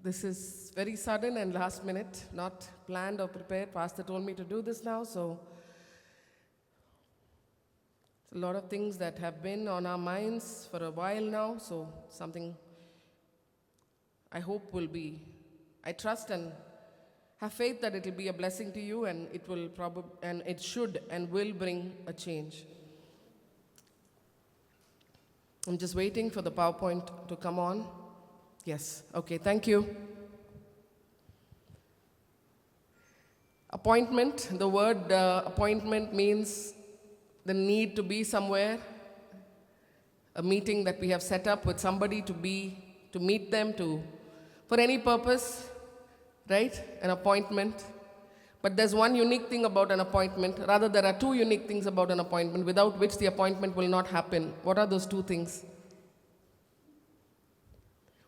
This is very sudden and last minute, not planned or prepared. Pastor told me to do this now, so it's a lot of things that have been on our minds for a while now, so something I hope will be, I trust and have faith that it will be a blessing to you, and it will probably, and it should and will bring a change. I'm just waiting for the PowerPoint to come on. Yes, okay, thank you. Appointment, the word appointment means the need to be somewhere, a meeting that we have set up with somebody to meet them for any purpose, right? An appointment. But there's one unique thing about an appointment. Rather, there are two unique things about an appointment without which the appointment will not happen. What are those two things?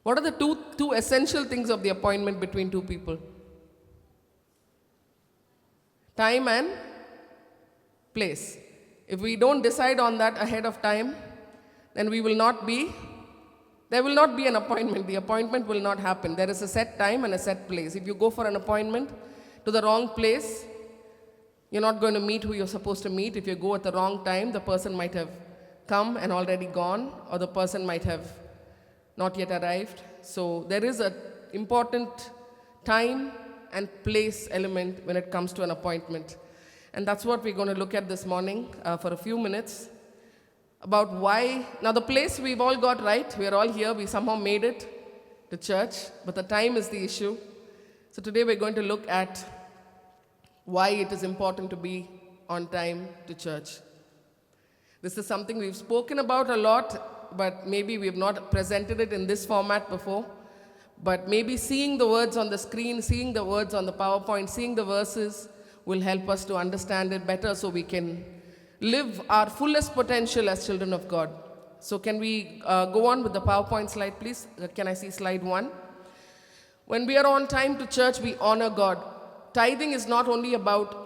What are the two essential things of the appointment between two people? Time and place. If we don't decide on that ahead of time, then there will not be an appointment. The appointment will not happen. There is a set time and a set place. If you go for an appointment to the wrong place, you're not going to meet who you're supposed to meet. If you go at the wrong time, the person might have come and already gone, or the person might have not yet arrived. So there is an important time and place element when it comes to an appointment. And that's what we're going to look at this morning for a few minutes, about why. Now the place we've all got right. We're all here. We somehow made it to church, but the time is the issue. So today we're going to look at why it is important to be on time to church. This is something we've spoken about a lot, but maybe we've not presented it in this format before. But maybe seeing the words on the screen, seeing the words on the PowerPoint, seeing the verses will help us to understand it better so we can live our fullest potential as children of God. So can we go on with the PowerPoint slide, please? Can I see slide 1? When we are on time to church, we honor God. Tithing is not only about,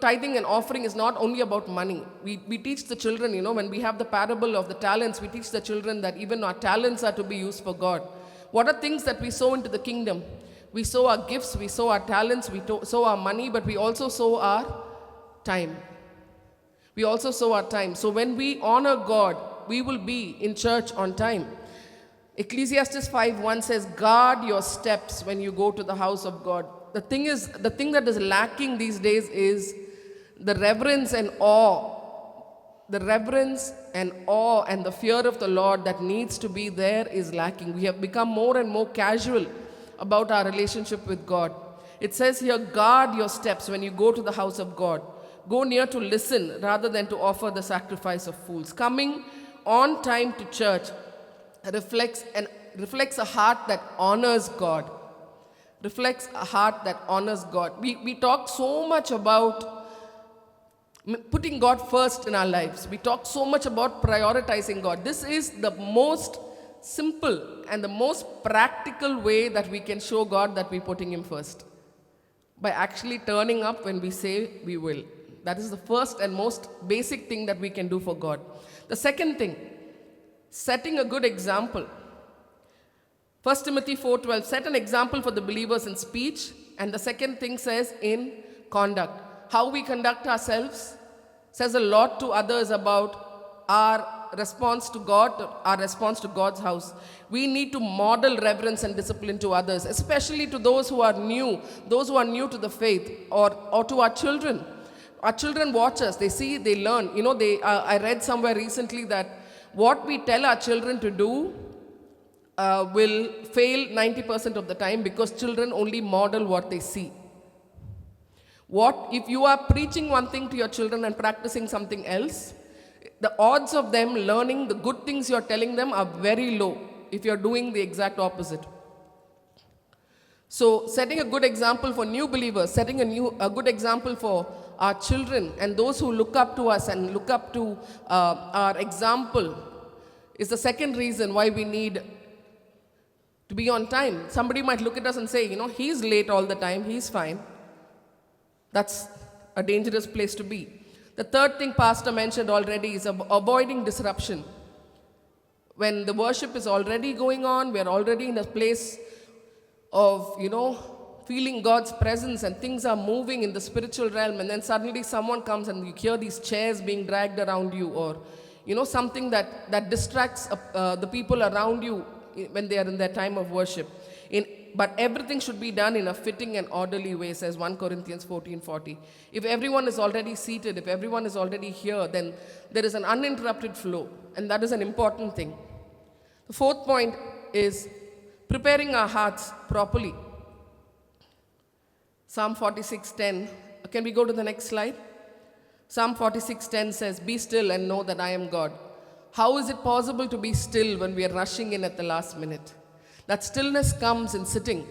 tithing and offering is not only about money. We teach the children, when we have the parable of the talents, we teach the children that even our talents are to be used for God. What are things that we sow into the kingdom? We sow our gifts, we sow our talents, we sow our money, but we also sow our time. We also sow our time. So when we honor God, we will be in church on time. Ecclesiastes 5:1 says, guard your steps when you go to the house of God. The thing that is lacking these days is the reverence and awe. The reverence and awe and the fear of the Lord that needs to be there is lacking. We have become more and more casual about our relationship with God. It says here, guard your steps when you go to the house of God. Go near to listen rather than to offer the sacrifice of fools. Coming on time to church reflects a heart that honors God. Reflects a heart that honors God. We talk so much about putting God first in our lives. We talk so much about prioritizing God. This is the most simple and the most practical way that we can show God that we're putting Him first. By actually turning up when we say we will. That is the first and most basic thing that we can do for God. The second thing, setting a good example. 1 Timothy 4:12, set an example for the believers in speech, and the second thing says in conduct. How we conduct ourselves says a lot to others about our response to God, our response to God's house. We need to model reverence and discipline to others, especially to those who are new to the faith, or to our children. Our children watch us, they see, they learn. I read somewhere recently that what we tell our children to do will fail 90% of the time, because children only model what they see. What if you are preaching one thing to your children and practicing something else? The odds of them learning the good things you're telling them are very low if you're doing the exact opposite. So setting a good example for new believers, setting a good example for our children and those who look up to us and look up to our example is the second reason why we need to be on time. Somebody might look at us and say, he's late all the time, he's fine. That's a dangerous place to be. The third thing Pastor mentioned already is avoiding disruption. When the worship is already going on, we are already in a place of, feeling God's presence and things are moving in the spiritual realm, and then suddenly someone comes and you hear these chairs being dragged around you, or, something that distracts the people around you when they are in their time of worship. But everything should be done in a fitting and orderly way, says 1 Corinthians 14:40. If everyone is already seated, if everyone is already here, then there is an uninterrupted flow, and that is an important thing. The fourth point is preparing our hearts properly. Psalm 46:10. Can we go to the next slide? Psalm 46:10 says, "Be still and know that I am God." How is it possible to be still when we are rushing in at the last minute? That stillness comes in sitting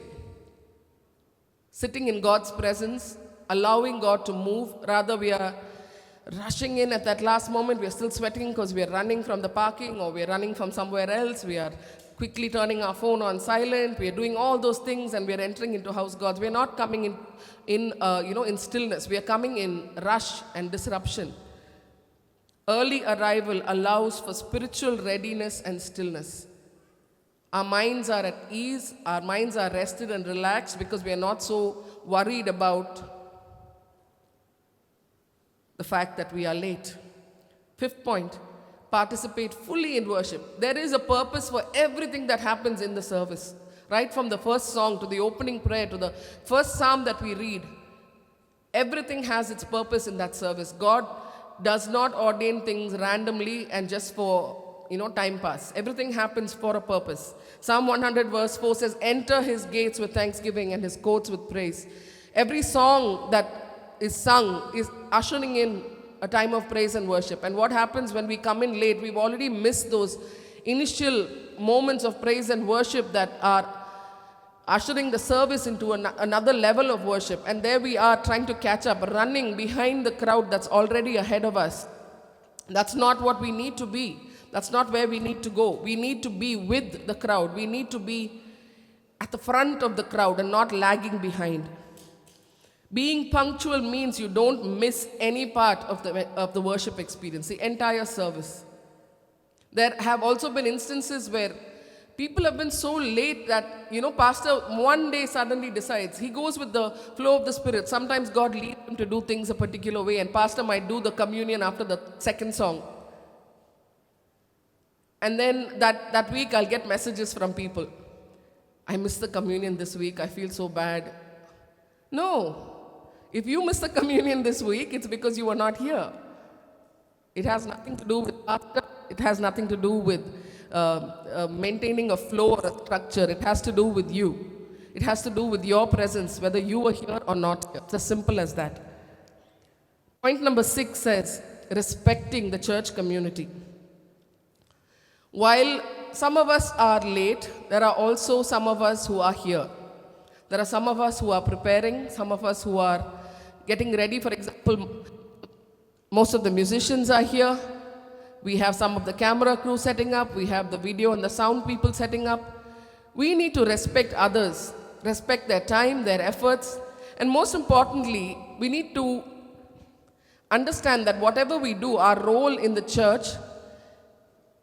in God's presence, allowing God to move. Rather, we are rushing in at that last moment. We are still sweating because we are running from the parking, or we are running from somewhere else. We are quickly turning our phone on silent. We are doing all those things, and we are entering into house gods. We are not coming in stillness. We are coming in rush and disruption. Early arrival allows for spiritual readiness and stillness. Our minds are at ease, our minds are rested and relaxed because we are not so worried about the fact that we are late. Fifth point, participate fully in worship. There is a purpose for everything that happens in the service. Right from the first song to the opening prayer to the first psalm that we read, everything has its purpose in that service. God does not ordain things randomly and just for time pass. Everything happens for a purpose. Psalm 100 verse 4 says, "Enter his gates with thanksgiving and his courts with praise." Every song that is sung is ushering in a time of praise and worship. And what happens when we come in late? We've already missed those initial moments of praise and worship that are ushering the service into another level of worship. And there we are trying to catch up, running behind the crowd that's already ahead of us. That's not what we need to be. That's not where we need to go. We need to be with the crowd. We need to be at the front of the crowd and not lagging behind. Being punctual means you don't miss any part of the worship experience, the entire service. There have also been instances where people have been so late that, pastor one day suddenly decides, he goes with the flow of the Spirit. Sometimes God leads him to do things a particular way, and pastor might do the communion after the second song. And then that week I'll get messages from people. "I missed the communion this week. I feel so bad." No. If you miss the communion this week, it's because you were not here. It has nothing to do with pastor. It has nothing to do with maintaining a flow or a structure. It has to do with you. It has to do with your presence, whether you were here or not here. It's as simple as that. Point number 6 says, respecting the church community. While some of us are late, there are also some of us who are here. There are some of us who are preparing, some of us who are getting ready. For example, most of the musicians are here. We have some of the camera crew setting up. We have the video and the sound people setting up. We need to respect others, respect their time, their efforts, and most importantly, we need to understand that whatever we do, our role in the church.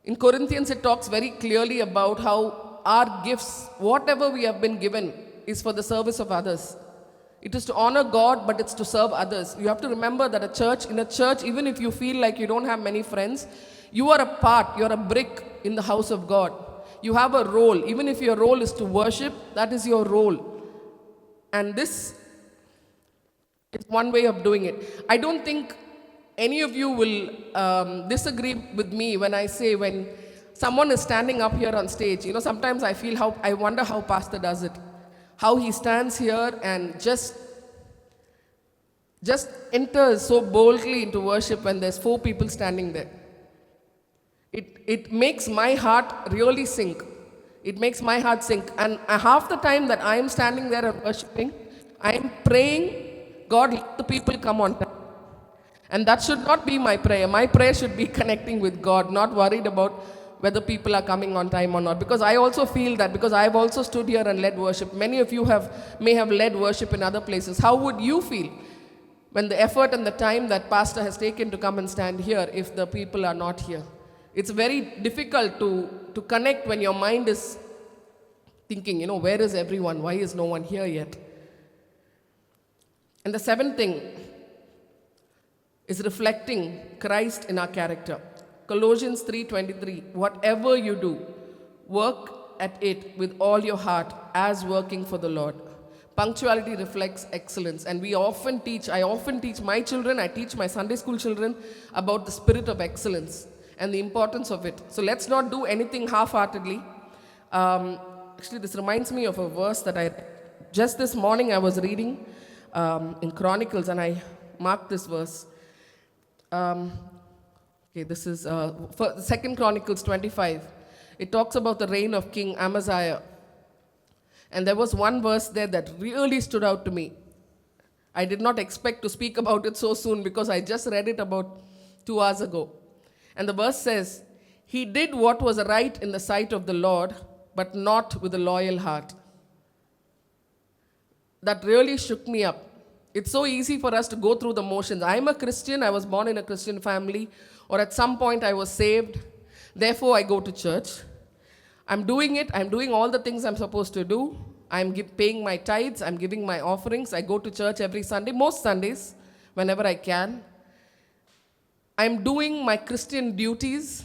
In Corinthians, it talks very clearly about how our gifts, whatever we have been given, is for the service of others. It is to honor God, but it's to serve others. You have to remember that in a church, even if you feel like you don't have many friends, you are a part, you're a brick in the house of God. You have a role. Even if your role is to worship, that is your role. And this is one way of doing it. I don't think any of you will disagree with me when I say when someone is standing up here on stage, sometimes I wonder how pastor does it. How he stands here and just enters so boldly into worship when there's 4 people standing there. It makes my heart really sink. It makes my heart sink. And half the time that I am standing there and worshiping, I am praying, God, let the people come on time. And that should not be my prayer. My prayer should be connecting with God, not worried about whether people are coming on time or not. Because I also feel that, because I've also stood here and led worship. Many of you may have led worship in other places. How would you feel when the effort and the time that pastor has taken to come and stand here, if the people are not here? It's very difficult to connect when your mind is thinking, where is everyone? Why is no one here yet? And the seventh thing is reflecting Christ in our character. Colossians 3:23, whatever you do, work at it with all your heart as working for the Lord. Punctuality reflects excellence. And I often teach my children, I teach my Sunday school children about the spirit of excellence and the importance of it. So let's not do anything half-heartedly. Actually, this reminds me of a verse that just this morning I was reading in Chronicles, and I marked this verse. This is 2 Chronicles 25. It talks about the reign of King Amaziah. And there was one verse there that really stood out to me. I did not expect to speak about it so soon because I just read it about 2 hours ago. And the verse says, "He did what was right in the sight of the Lord, but not with a loyal heart." That really shook me up. It's so easy for us to go through the motions. I'm a Christian, I was born in a Christian family, or at some point I was saved, therefore I go to church. I'm doing all the things I'm supposed to do. I'm paying my tithes, I'm giving my offerings, I go to church every Sunday, most Sundays, whenever I can. I'm doing my Christian duties,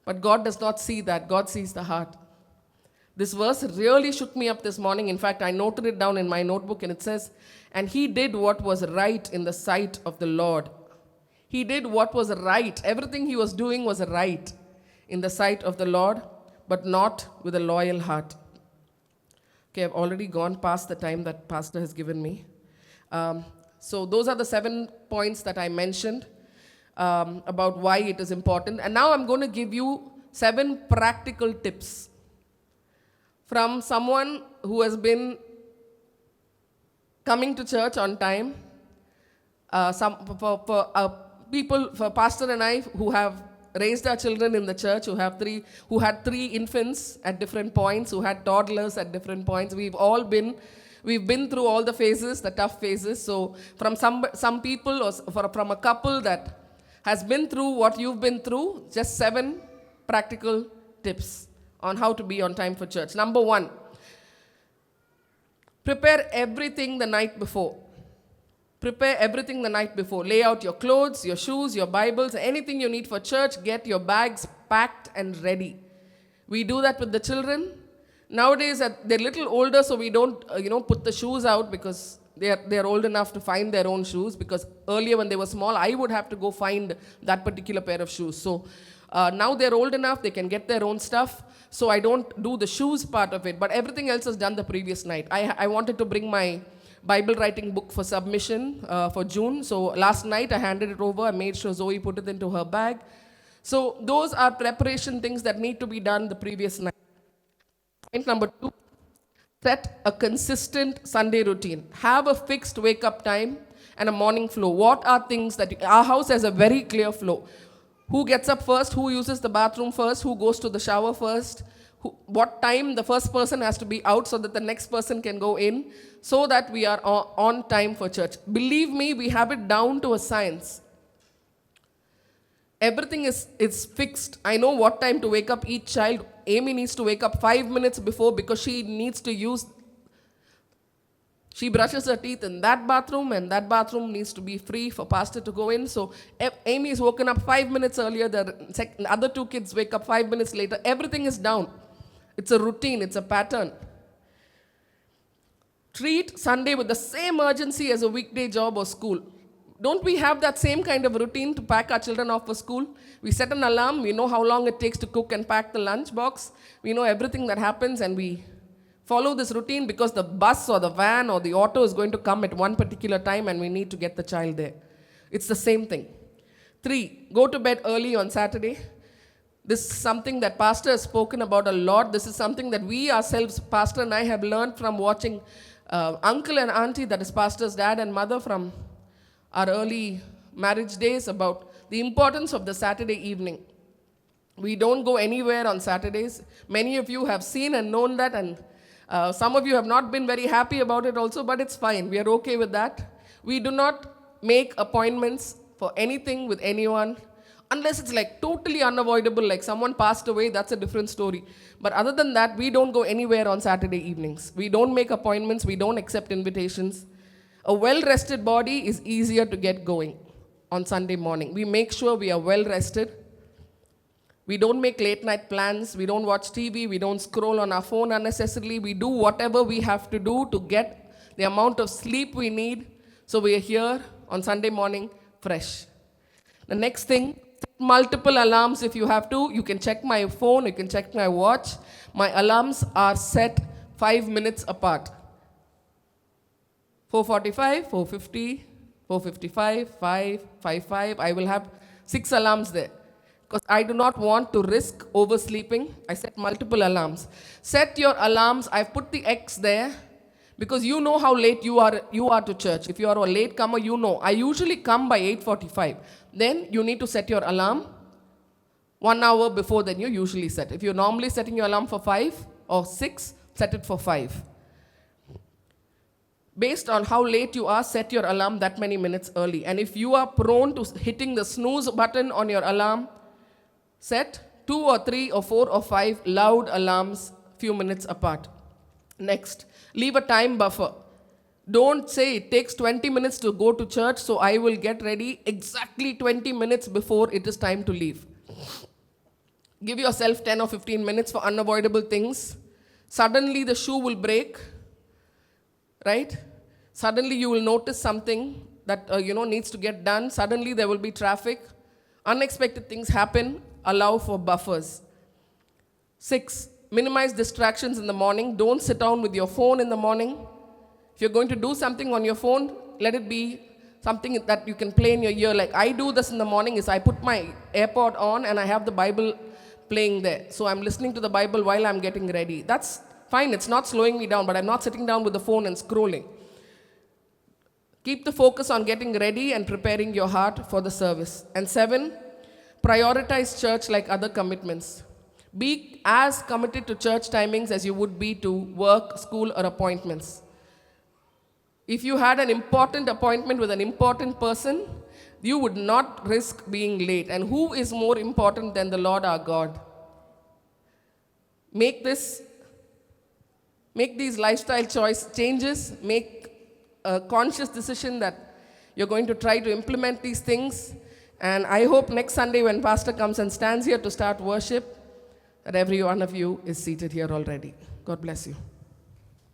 but God does not see that. God sees the heart. This verse really shook me up this morning. In fact, I noted it down in my notebook, and it says, "And he did what was right in the sight of the Lord." He did what was right. Everything he was doing was right in the sight of the Lord, but not with a loyal heart. Okay, I've already gone past the time that Pastor has given me. So those are the 7 points that I mentioned about why it is important. And now I'm going to give you 7 practical tips from someone who has been coming to church on time. For Pastor and I who have raised our children in the church, who had 3 infants at different points, who had toddlers at different points. We've been through all the phases, the tough phases. So from some people, or from a couple that has been through what you've been through, just 7 practical tips on how to be on time for church. Number 1, prepare everything the night before. Prepare everything the night before. Lay out your clothes, your shoes, your Bibles, anything you need for church. Get your bags packed and ready. We do that with the children. Nowadays, they're a little older, so we don't, put the shoes out because they're old enough to find their own shoes. Because earlier when they were small, I would have to go find that particular pair of shoes. So now they're old enough, they can get their own stuff. So I don't do the shoes part of it, but everything else is done the previous night. I wanted to bring my Bible writing book for submission for June. So last night I handed it over. I made sure Zoe put it into her bag. So those are preparation things that need to be done the previous night. Point number 2, set a consistent Sunday routine. Have a fixed wake-up time and a morning flow. What are things that our house has a very clear flow. Who gets up first, who uses the bathroom first, who goes to the shower first, what time the first person has to be out so that the next person can go in, so that we are on time for church. Believe me, we have it down to a science. Everything is fixed. I know what time to wake up each child. Amy needs to wake up 5 minutes before because she brushes her teeth in that bathroom, and that bathroom needs to be free for pastor to go in. So Amy is woken up 5 minutes earlier. The other 2 kids wake up 5 minutes later. Everything is down. It's a routine. It's a pattern. Treat Sunday with the same urgency as a weekday job or school. Don't we have that same kind of routine to pack our children off for school? We set an alarm. We know how long it takes to cook and pack the lunch box. We know everything that happens, and we follow this routine because the bus or the van or the auto is going to come at one particular time and we need to get the child there. It's the same thing. 3, go to bed early on Saturday. This is something that Pastor has spoken about a lot. This is something that we ourselves, Pastor and I, have learned from watching uncle and auntie, that is Pastor's dad and mother, from our early marriage days, about the importance of the Saturday evening. We don't go anywhere on Saturdays. Many of you have seen and known that, and some of you have not been very happy about it also, but it's fine. We are okay with that. We do not make appointments for anything with anyone Unless it's like totally unavoidable, like someone passed away, that's a different story. But other than that, we don't go anywhere on Saturday evenings. We don't make appointments, we don't accept invitations. A well rested body is easier to get going on Sunday morning. We make sure we are well rested. We don't make late night plans, we don't watch TV, we don't scroll on our phone unnecessarily. We do whatever we have to do to get the amount of sleep we need so we are here on Sunday morning fresh. The next thing, multiple alarms if you have to. You can check my phone, you can check my watch. My alarms are set 5 minutes apart. 4:45, 4:50, 4:55, 5, 5:05. I will have 6 alarms there. Because I do not want to risk oversleeping. I set multiple alarms. Set your alarms. I've put the X there because you know how late you are to church. If you are a late comer, you know. I usually come by 8:45. Then you need to set your alarm 1 hour before than you usually set. If you're normally setting your alarm for 5 or 6, set it for 5. Based on how late you are, set your alarm that many minutes early. And if you are prone to hitting the snooze button on your alarm, set 2 or 3 or 4 or 5 loud alarms few minutes apart. Next, leave a time buffer. Don't say it takes 20 minutes to go to church, so I will get ready exactly 20 minutes before it is time to leave. Give yourself 10 or 15 minutes for unavoidable things. Suddenly the shoe will break, right? Suddenly you will notice something that needs to get done. Suddenly there will be traffic. Unexpected things happen. Allow for buffers. 6, minimize distractions in the morning. Don't sit down with your phone in the morning. If you're going to do something on your phone, let it be something that you can play in your ear. Like I do this in the morning is I put my AirPod on and I have the Bible playing there. So I'm listening to the Bible while I'm getting ready. That's fine. It's not slowing me down, but I'm not sitting down with the phone and scrolling. Keep the focus on getting ready and preparing your heart for the service. And 7, prioritize church like other commitments. Be as committed to church timings as you would be to work, school, or appointments. If you had an important appointment with an important person, you would not risk being late. And who is more important than the Lord our God? Make these lifestyle choice changes, make a conscious decision that you're going to try to implement these things. And I hope next Sunday when Pastor comes and stands here to start worship, that every one of you is seated here already. God bless you.